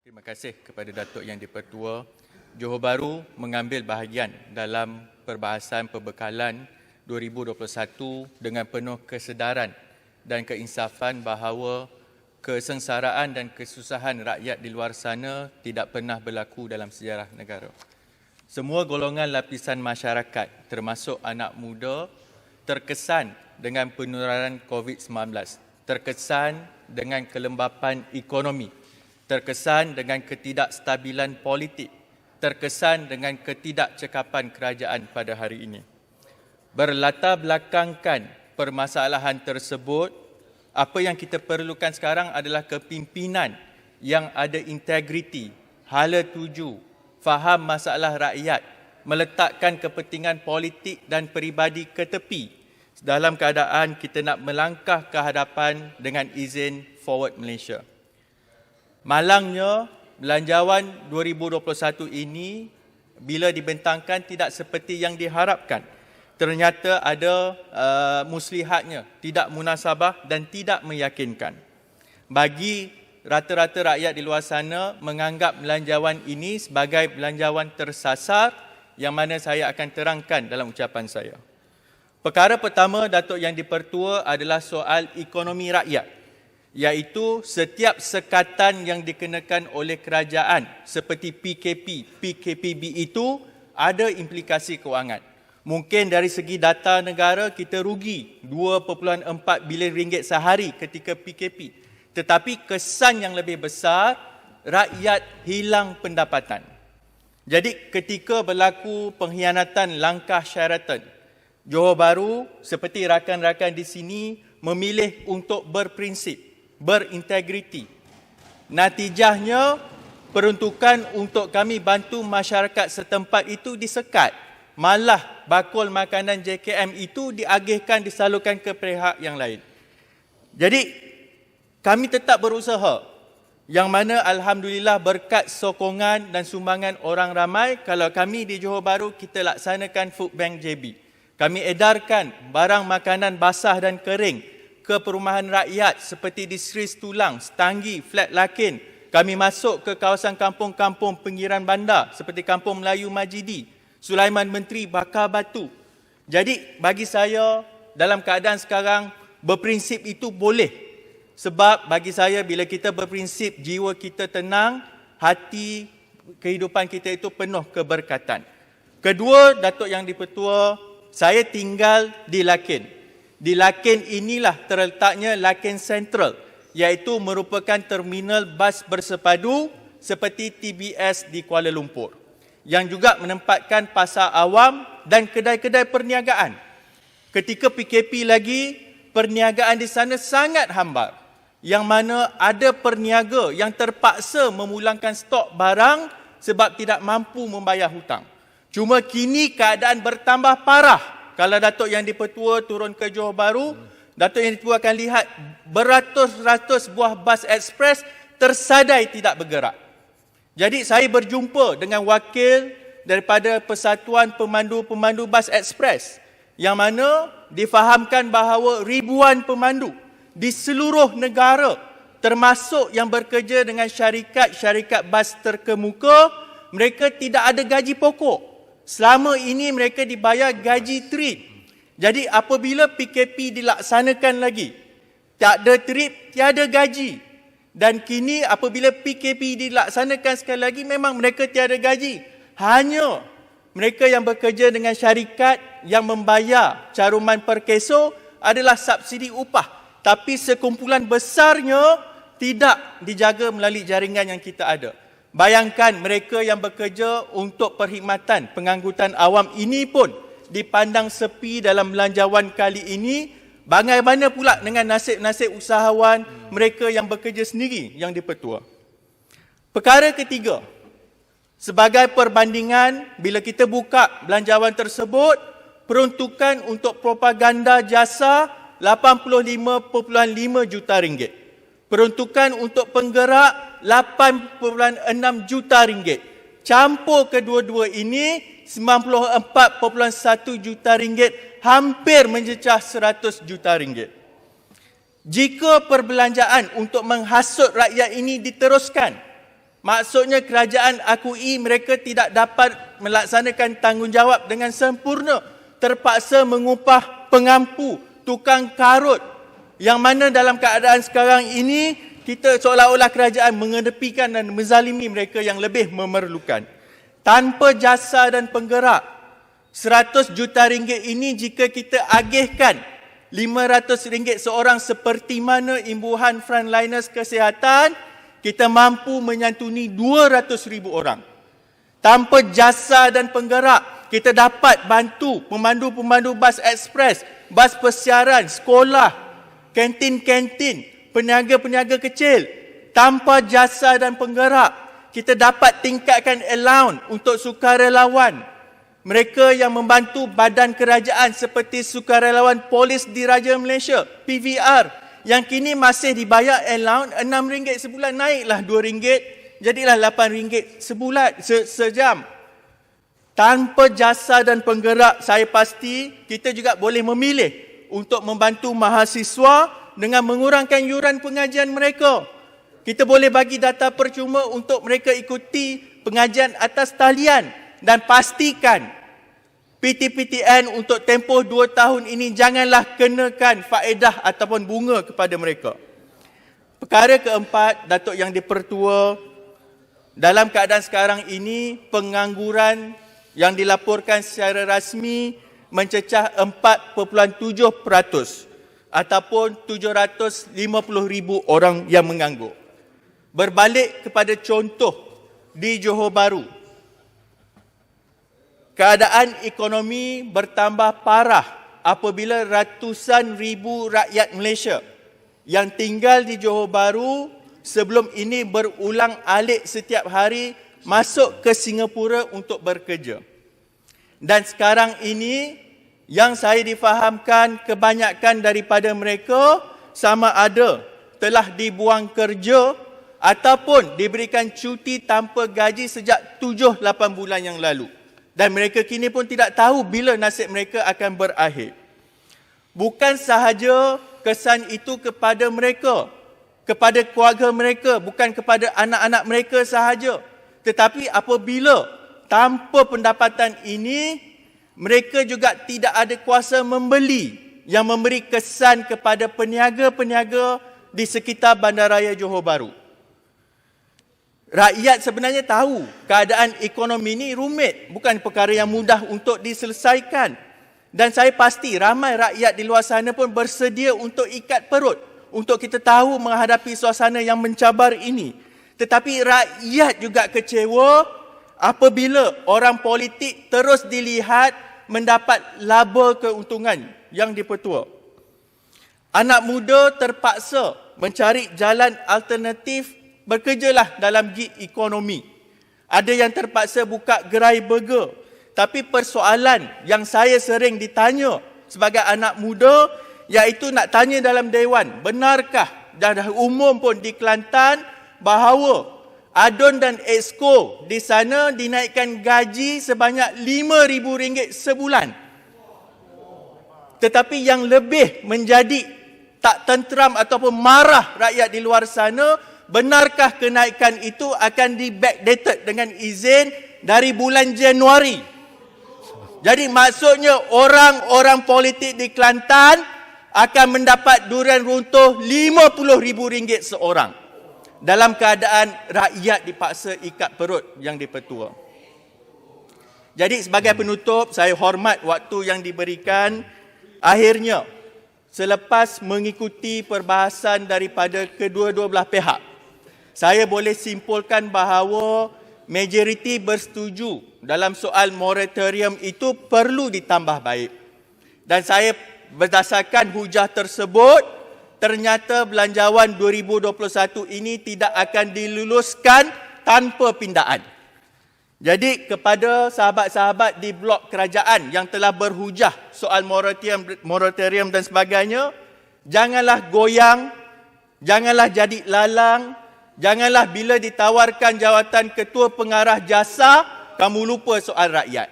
Terima kasih kepada Datuk Yang di-Pertua. Johor Bahru mengambil bahagian dalam perbahasan pembekalan 2021 dengan penuh kesedaran dan keinsafan bahawa kesengsaraan dan kesusahan rakyat di luar sana tidak pernah berlaku dalam sejarah negara. Semua golongan lapisan masyarakat, termasuk anak muda, terkesan dengan penularan COVID-19, terkesan dengan kelembapan ekonomi, terkesan dengan ketidakstabilan politik, terkesan dengan ketidakcekapan kerajaan pada hari ini. Berlatar belakangkan permasalahan tersebut, apa yang kita perlukan sekarang adalah kepimpinan yang ada integriti, hala tuju, faham masalah rakyat, meletakkan kepentingan politik dan peribadi ke tepi dalam keadaan kita nak melangkah ke hadapan dengan izin Forward Malaysia. Malangnya, belanjawan 2021 ini bila dibentangkan tidak seperti yang diharapkan. Ternyata ada muslihatnya, tidak munasabah dan tidak meyakinkan. Bagi rata-rata rakyat di luar sana menganggap belanjawan ini sebagai belanjawan tersasar yang mana saya akan terangkan dalam ucapan saya. Perkara pertama, Datuk Yang di-Pertua adalah soal ekonomi rakyat, iaitu setiap sekatan yang dikenakan oleh kerajaan seperti PKP, PKPB itu ada implikasi kewangan. Mungkin dari segi data negara kita rugi 2.4 bilion ringgit sehari ketika PKP. Tetapi kesan yang lebih besar, rakyat hilang pendapatan. Jadi ketika berlaku pengkhianatan langkah Sheraton, Johor Bahru seperti rakan-rakan di sini memilih untuk berprinsip, berintegriti. Natijahnya, peruntukan untuk kami bantu masyarakat setempat itu disekat. Malah bakul makanan JKM itu diagihkan, disalurkan ke pihak yang lain. Jadi, kami tetap berusaha. Yang mana Alhamdulillah berkat sokongan dan sumbangan orang ramai, kalau kami di Johor Bahru kita laksanakan Food Bank JB. Kami edarkan barang makanan basah dan kering ke perumahan rakyat seperti di Sri Tulang, Setanggi, Flat Lakin. Kami masuk ke kawasan kampung-kampung pinggiran bandar seperti Kampung Melayu Majidi, Sulaiman Menteri, Bakar Batu. Jadi bagi saya dalam keadaan sekarang berprinsip itu boleh. Sebab bagi saya bila kita berprinsip jiwa kita tenang, hati kehidupan kita itu penuh keberkatan. Kedua, Datuk Yang di-Pertua, saya tinggal di Lakin. Di Lakin inilah terletaknya Lakin Central, iaitu merupakan terminal bas bersepadu seperti TBS di Kuala Lumpur, yang juga menempatkan pasar awam dan kedai-kedai perniagaan. Ketika PKP lagi, perniagaan di sana sangat hambar, yang mana ada perniaga yang terpaksa memulangkan stok barang sebab tidak mampu membayar hutang. Cuma kini keadaan bertambah parah. Kalau Datuk Yang di-Pertua turun ke Johor Bahru, Datuk Yang di-Pertua akan lihat beratus-ratus buah bas ekspres tersadai tidak bergerak. Jadi saya berjumpa dengan wakil daripada Persatuan Pemandu-Pemandu Bas Ekspres yang mana difahamkan bahawa ribuan pemandu di seluruh negara termasuk yang bekerja dengan syarikat-syarikat bas terkemuka, mereka tidak ada gaji pokok. Selama ini mereka dibayar gaji trip. Jadi apabila PKP dilaksanakan lagi, tak ada trip, tiada gaji. Dan kini apabila PKP dilaksanakan sekali lagi, memang mereka tiada gaji. Hanya mereka yang bekerja dengan syarikat yang membayar caruman per keso adalah subsidi upah. Tapi sekumpulan besarnya tidak dijaga melalui jaringan yang kita ada. Bayangkan mereka yang bekerja untuk perkhidmatan pengangkutan awam ini pun dipandang sepi dalam belanjawan kali ini. Bagaimana pula dengan nasib-nasib usahawan mereka yang bekerja sendiri yang di-Pertua? Perkara ketiga, sebagai perbandingan bila kita buka belanjawan tersebut, peruntukan untuk propaganda jasa 85.5 juta ringgit. Peruntukan untuk penggerak 8.6 juta ringgit. Campur kedua-dua ini 94.1 juta ringgit, hampir mencecah 100 juta ringgit. Jika perbelanjaan untuk menghasut rakyat ini diteruskan, Maksudnya kerajaan akui mereka tidak dapat melaksanakan tanggungjawab dengan sempurna. Terpaksa mengupah pengampu, tukang karut. Yang mana dalam keadaan sekarang ini, kita seolah-olah kerajaan mengedepikan dan menzalimi mereka yang lebih memerlukan. Tanpa jasa dan penggerak, 100 juta ringgit ini jika kita agihkan RM500 seorang seperti mana imbuhan frontliners kesihatan, kita mampu menyantuni 200,000 orang. Tanpa jasa dan penggerak, kita dapat bantu pemandu-pemandu bas ekspres, bas persiaran, sekolah, kantin-kantin, peniaga-peniaga kecil. Tanpa jasa dan penggerak, kita dapat tingkatkan allowance untuk sukarelawan. Mereka yang membantu badan kerajaan seperti sukarelawan Polis Diraja Malaysia, PVR, yang kini masih dibayar allowance RM6 sebulan, naiklah RM2, jadilah RM8 sebulan, sejam. Tanpa jasa dan penggerak, saya pasti kita juga boleh memilih untuk membantu mahasiswa dengan mengurangkan yuran pengajian mereka. Kita boleh bagi data percuma untuk mereka ikuti pengajian atas talian dan pastikan PTPTN untuk tempoh 2 tahun ini janganlah kenakan faedah ataupun bunga kepada mereka. Perkara keempat, Datuk Yang di-Pertua, dalam keadaan sekarang ini pengangguran yang dilaporkan secara rasmi mencecah 4.7% ataupun 750,000 orang yang menganggur. Berbalik kepada contoh di Johor Bahru, keadaan ekonomi bertambah parah apabila ratusan ribu rakyat Malaysia yang tinggal di Johor Bahru sebelum ini berulang-alik setiap hari masuk ke Singapura untuk bekerja. Dan sekarang ini yang saya difahamkan kebanyakan daripada mereka sama ada telah dibuang kerja ataupun diberikan cuti tanpa gaji sejak 7-8 bulan yang lalu. Dan mereka kini pun tidak tahu bila nasib mereka akan berakhir. Bukan sahaja kesan itu kepada mereka, kepada keluarga mereka, bukan kepada anak-anak mereka sahaja. Tetapi apabila tanpa pendapatan ini, mereka juga tidak ada kuasa membeli yang memberi kesan kepada peniaga-peniaga di sekitar Bandaraya Johor Bahru. Rakyat sebenarnya tahu keadaan ekonomi ini rumit, bukan perkara yang mudah untuk diselesaikan. Dan saya pasti ramai rakyat di luar sana pun bersedia untuk ikat perut untuk kita tahu menghadapi suasana yang mencabar ini. Tetapi rakyat juga kecewa apabila orang politik terus dilihat mendapat laba keuntungan yang di-Pertua. Anak muda terpaksa mencari jalan alternatif. Bekerjalah dalam gig ekonomi. Ada yang terpaksa buka gerai burger. Tapi persoalan yang saya sering ditanya sebagai anak muda, iaitu nak tanya dalam dewan, benarkah dah umum pun di Kelantan bahawa Adun dan Exco di sana dinaikkan gaji sebanyak RM5,000 sebulan. Tetapi yang lebih menjadi tak tenteram ataupun marah rakyat di luar sana, benarkah kenaikan itu akan di-backdated dengan izin dari bulan Januari? Jadi maksudnya orang-orang politik di Kelantan akan mendapat durian runtuh RM50,000 seorang. Dalam keadaan rakyat dipaksa ikat perut yang di-Pertua. Jadi sebagai penutup, saya hormat waktu yang diberikan. Akhirnya, selepas mengikuti perbahasan daripada kedua-dua belah pihak, saya boleh simpulkan bahawa majoriti bersetuju dalam soal moratorium itu perlu ditambah baik. Dan saya berdasarkan hujah tersebut, ternyata belanjawan 2021 ini tidak akan diluluskan tanpa pindaan. Jadi kepada sahabat-sahabat di blok kerajaan yang telah berhujah soal moratorium dan sebagainya, janganlah goyang, janganlah jadi lalang, janganlah bila ditawarkan jawatan ketua pengarah jasa, kamu lupa soal rakyat.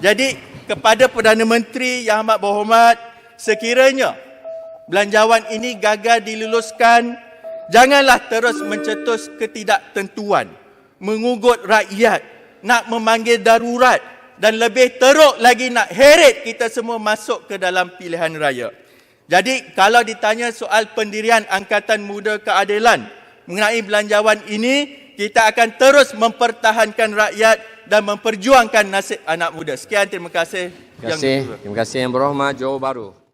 Jadi kepada Perdana Menteri Yang Amat Berhormat, sekiranya belanjawan ini gagal diluluskan, Janganlah terus mencetus ketidaktentuan, mengugut rakyat, nak memanggil darurat dan lebih teruk lagi nak heret kita semua masuk ke dalam pilihan raya. Jadi kalau ditanya soal pendirian Angkatan Muda Keadilan mengenai belanjawan ini, kita akan terus mempertahankan rakyat dan memperjuangkan nasib anak muda. Sekian, terima kasih. Terima kasih. Terima kasih Yang Berhormat Johor Bahru.